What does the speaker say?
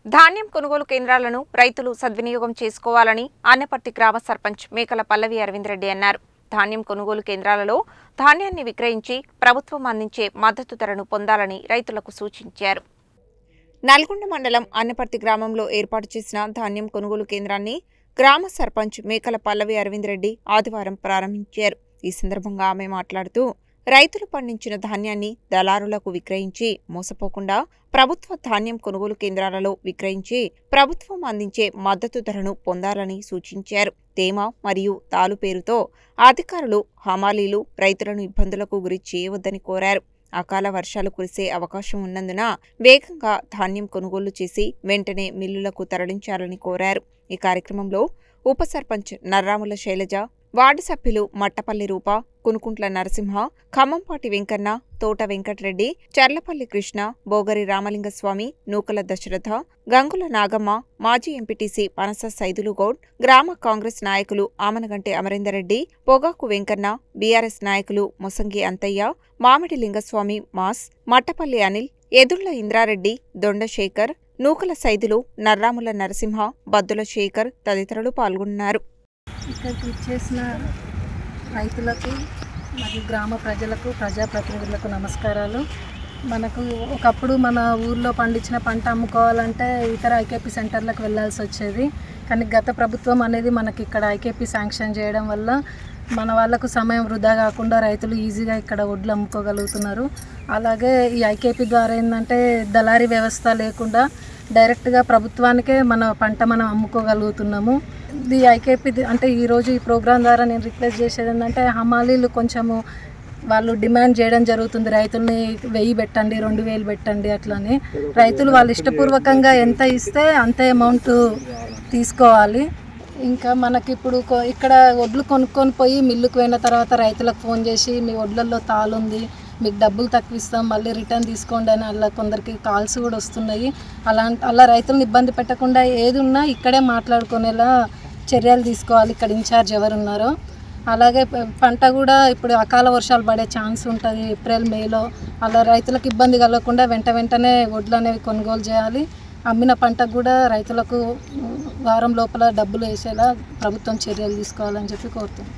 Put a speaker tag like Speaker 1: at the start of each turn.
Speaker 1: ధాన్యం కొనుగోలు కేంద్రాలను రైతులు సద్వినియోగం చేసుకోవాలని ఆనపర్తి గ్రామ సర్పంచ్ మేకల పల్లవి అరవింద్ రెడ్డి అన్నారు. ధాన్యం కొనుగోలు కేంద్రాలలో ధాన్యాన్ని విక్రయించి ప్రభుత్వం అందించే మద్దతు ధరను పొందాలని రైతులకు సూచించారు. నల్గొండ మండలం ఆనపర్తి గ్రామంలో ఏర్పాటు చేసిన ధాన్యం కొనుగోలు కేంద్రాన్ని గ్రామ సర్పంచ్ మేకల పల్లవి అరవింద్ రెడ్డి ఆదివారం ప్రారంభించారు. ఈ సందర్భంగా ఆమె మాట్లాడుతూ రైతులు పండించిన ధాన్యాన్ని దళారులకు విక్రయించి మోసపోకుండా ప్రభుత్వ ధాన్యం కొనుగోలు కేంద్రాలలో విక్రయించి ప్రభుత్వం అందించే మద్దతు ధరను పొందాలని సూచించారు. తేమ మరియు తాలు పేరుతో అధికారులు హమాలీలు రైతులను ఇబ్బందులకు గురి చేయవద్దని కోరారు. అకాల వర్షాలు కురిసే అవకాశం ఉన్నందున వేగంగా ధాన్యం కొనుగోలు చేసి వెంటనే మిల్లులకు తరలించాలని కోరారు. ఈ కార్యక్రమంలో ఉప సర్పంచ్ నర్రాముల శైలజ, వార్డు సభ్యులు మట్టపల్లి రూప, కునుకుంట్ల నరసింహ, ఖమ్మంపాటి వెంకన్న, తోట వెంకటరెడ్డి, చర్లపల్లి కృష్ణ, బోగరి రామలింగస్వామి, నూకల దశరథ, గంగుల నాగమ్మ, మాజీ ఎంపీటీసీ పనస సైదులుగౌడ్, గ్రామ కాంగ్రెస్ నాయకులు ఆమనగంటి అమరేందర్ రెడ్డి, పొగాకు వెంకన్న, బీఆర్ఎస్ నాయకులు మొసంగి అంతయ్య, మామిడి లింగస్వామి మాస్, మట్టపల్లి అనిల్, ఎదుళ్ల ఇంద్రారెడ్డి, దొండశేఖర్, నూకల సైదులు, నర్రాముల నరసింహ, బద్దుల శేఖర్ తదితరులు పాల్గొన్నారు.
Speaker 2: ఇక్కడికి ఇచ్చేసిన రైతులకు మరియు గ్రామ ప్రజలకు, ప్రజాప్రతినిధులకు నమస్కారాలు. మనకు ఒకప్పుడు మన ఊర్లో పండించిన పంట అమ్ముకోవాలంటే ఇతర ఐకేపీ సెంటర్లకు వెళ్ళాల్సి వచ్చేది. కానీ గత ప్రభుత్వం అనేది మనకి ఇక్కడ ఐకేపీ శాంక్షన్ చేయడం వల్ల మన వాళ్ళకు సమయం వృధా కాకుండా రైతులు ఈజీగా ఇక్కడ వడ్లు అమ్ముకోగలుగుతున్నారు. అలాగే ఈ ఐకేపీ ద్వారా ఏంటంటే దళారీ వ్యవస్థ లేకుండా డైరెక్ట్గా ప్రభుత్వానికే మన పంట మనం అమ్ముకోగలుగుతున్నాము. ఈ ఐకేపీ అంటే ఈరోజు ఈ ప్రోగ్రాం ద్వారా నేను రిక్వెస్ట్ చేసేది ఏంటంటే హమాలీలు కొంచెము వాళ్ళు డిమాండ్ చేయడం జరుగుతుంది, రైతుల్ని 1000 పెట్టండి, 2000 పెట్టండి అట్లని. రైతులు వాళ్ళు ఇష్టపూర్వకంగా ఎంత ఇస్తే అంతే అమౌంట్ తీసుకోవాలి. ఇంకా మనకి ఇప్పుడు ఇక్కడ వడ్లు కొనుక్కొని పోయి మిల్లుకు పోయిన తర్వాత రైతులకు ఫోన్ చేసి మీ వడ్లల్లో తాలుంది, మీకు డబ్బులు తక్కువ ఇస్తాం, మళ్ళీ రిటర్న్ తీసుకోండి అని అలా కొందరికి కాల్స్ కూడా వస్తున్నాయి. అలా రైతులను ఇబ్బంది పెట్టకుండా ఏది ఉన్నా ఇక్కడే మాట్లాడుకునేలా చర్యలు తీసుకోవాలి ఇక్కడ ఇన్ఛార్జ్ ఎవరు ఉన్నారో. అలాగే పంట కూడా ఇప్పుడు అకాల వర్షాలు పడే ఛాన్స్ ఉంటుంది ఏప్రిల్ మేలో. అలా రైతులకు ఇబ్బంది కలగకుండా వెంటనే వడ్లు అనేవి కొనుగోలు చేయాలి. అమ్మిన పంటకు కూడా రైతులకు వారం లోపల డబ్బులు వేసేలా ప్రభుత్వం చర్యలు తీసుకోవాలని చెప్పి కోరుతున్నాం.